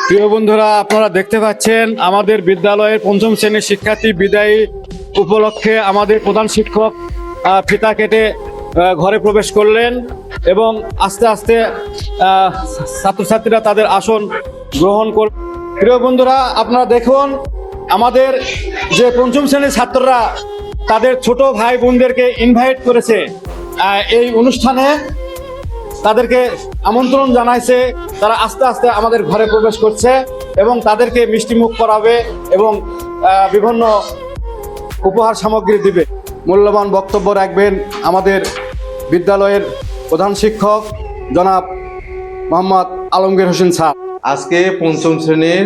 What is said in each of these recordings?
প্রিয় বন্ধুরা, আপনারা দেখতে পাচ্ছেন আমাদের বিদ্যালয়ের পঞ্চম শ্রেণীর শিক্ষার্থী বিদায়ী উপলক্ষে আমাদের প্রধান শিক্ষক ফিতা কেটে ঘরে প্রবেশ করলেন এবং আস্তে আস্তে ছাত্রছাত্রীরা তাদের আসন গ্রহণ করল। প্রিয় বন্ধুরা, আপনারা দেখুন আমাদের যে পঞ্চম শ্রেণীর ছাত্ররা তাদের ছোট ভাই বোনদেরকে ইনভাইট করেছে এই অনুষ্ঠানে, তাদেরকে আমন্ত্রণ জানাইছে। তারা আস্তে আস্তে আমাদের ঘরে প্রবেশ করছে এবং তাদেরকে মিষ্টিমুখ করাবে এবং বিভিন্ন উপহার সামগ্রী দিবে। মূল্যবান বক্তব্য রাখবেন আমাদের বিদ্যালয়ের প্রধান শিক্ষক জনাব মোহাম্মদ আলমগীর হোসেন স্যার। আজকে পঞ্চম শ্রেণীর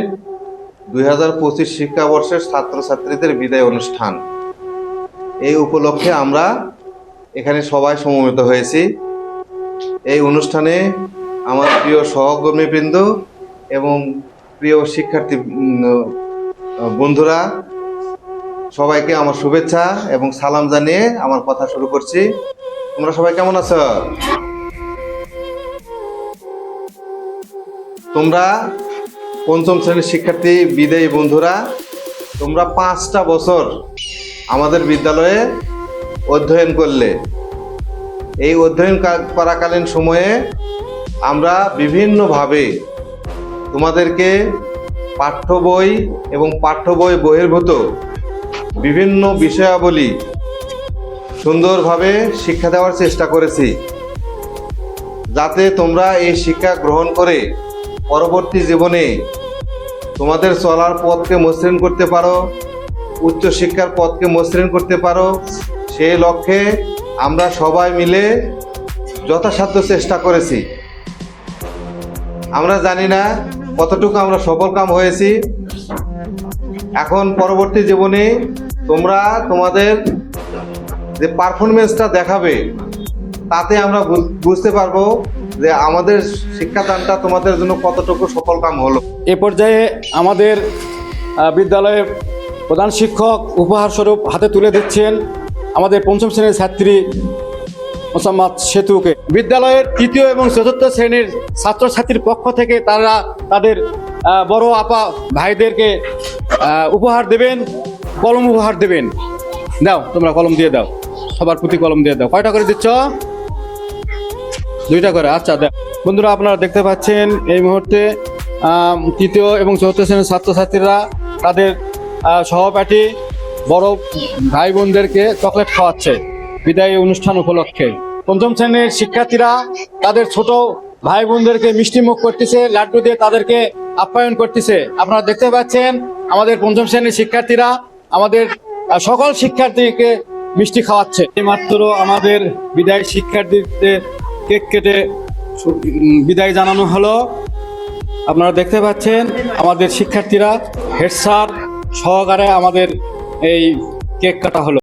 2025 শিক্ষাবর্ষের ছাত্রছাত্রীদের বিদায় অনুষ্ঠান। এই উপলক্ষে আমরা এখানে সবাই সমবেত হয়েছি। এই অনুষ্ঠানে আমার প্রিয় সহকর্মীবৃন্দ এবং প্রিয় শিক্ষার্থী বন্ধুরা সবাইকে আমার শুভেচ্ছা এবং সালাম জানিয়ে আমার কথা শুরু করছি। তোমরা সবাই কেমন আছো? তোমরা পঞ্চম শ্রেণীর শিক্ষার্থী বিদায়ী বন্ধুরা, তোমরা 5টা বছর আমাদের বিদ্যালয়ে অধ্যয়ন করলে। এই অধ্যয়ন করাকালীন সময়ে আমরা বিভিন্নভাবে তোমাদেরকে পাঠ্য বই এবং পাঠ্য বই বহির্ভূত বিভিন্ন বিষয়াবলী সুন্দরভাবে শিক্ষা দেওয়ার চেষ্টা করেছি, যাতে তোমরা এই শিক্ষা গ্রহণ করে পরবর্তী জীবনে তোমাদের চলার পথকে মসৃণ করতে পারো, উচ্চশিক্ষার পথকে মসৃণ করতে পারো। সেই লক্ষ্যে আমরা সবাই মিলে যথাসাধ্য চেষ্টা করেছি। আমরা জানি না কতটুকু আমরা সফলকাম হয়েছি। এখন পরবর্তী জীবনে তোমরা তোমাদের যে পারফরমেন্সটা দেখাবে, তাতে আমরা বুঝতে পারবো যে আমাদের শিক্ষাদানটা তোমাদের জন্য কতটুকু সফলকাম হলো। এ পর্যায়ে আমাদের বিদ্যালয়ের প্রধান শিক্ষক উপহার স্বরূপ হাতে তুলে দিচ্ছেন আমাদের পঞ্চম শ্রেণীর ছাত্রী মোসাম্মদ সেতুকে। বিদ্যালয়ের 3য় এবং 4র্থ শ্রেণীর ছাত্রছাত্রীর পক্ষ থেকে তারা তাদের বড় আপা ভাইদেরকে উপহার দেবেন, কলম উপহার দেবেন। দাও, তোমরা কলম দিয়ে দাও, সবার প্রতি কলম দিয়ে দাও। কয়টা করে দিচ্ছ? 2টা করে। আচ্ছা, দেখ বন্ধুরা, আপনারা দেখতে পাচ্ছেন এই মুহূর্তে 3য় এবং 4র্থ শ্রেণীর ছাত্রছাত্রীরা তাদের সহপাঠী বড় ভাই বোনদেরকে চকলেট খাওয়াচ্ছে বিদায়ী অনুষ্ঠান উপলক্ষে। পঞ্চম শ্রেণীর শিক্ষার্থীরা তাদের ছোট ভাই বোনদেরকে মিষ্টি মুখ করতেছে, লাড্ডু দিয়ে তাদেরকে আপ্যায়ন করতেছে। আপনারা দেখতে পাচ্ছেন আমাদের পঞ্চম শ্রেণীর শিক্ষার্থীরা আমাদের সকল শিক্ষার্থীকে মিষ্টি খাওয়াচ্ছে। মাত্র আমাদের বিদায়ী শিক্ষার্থীদের কেক কেটে বিদায় জানানো হলো। আপনারা দেখতে পাচ্ছেন আমাদের শিক্ষার্থীরা হেড স্যার সহকারে আমাদের এই কেক কাটা হলো।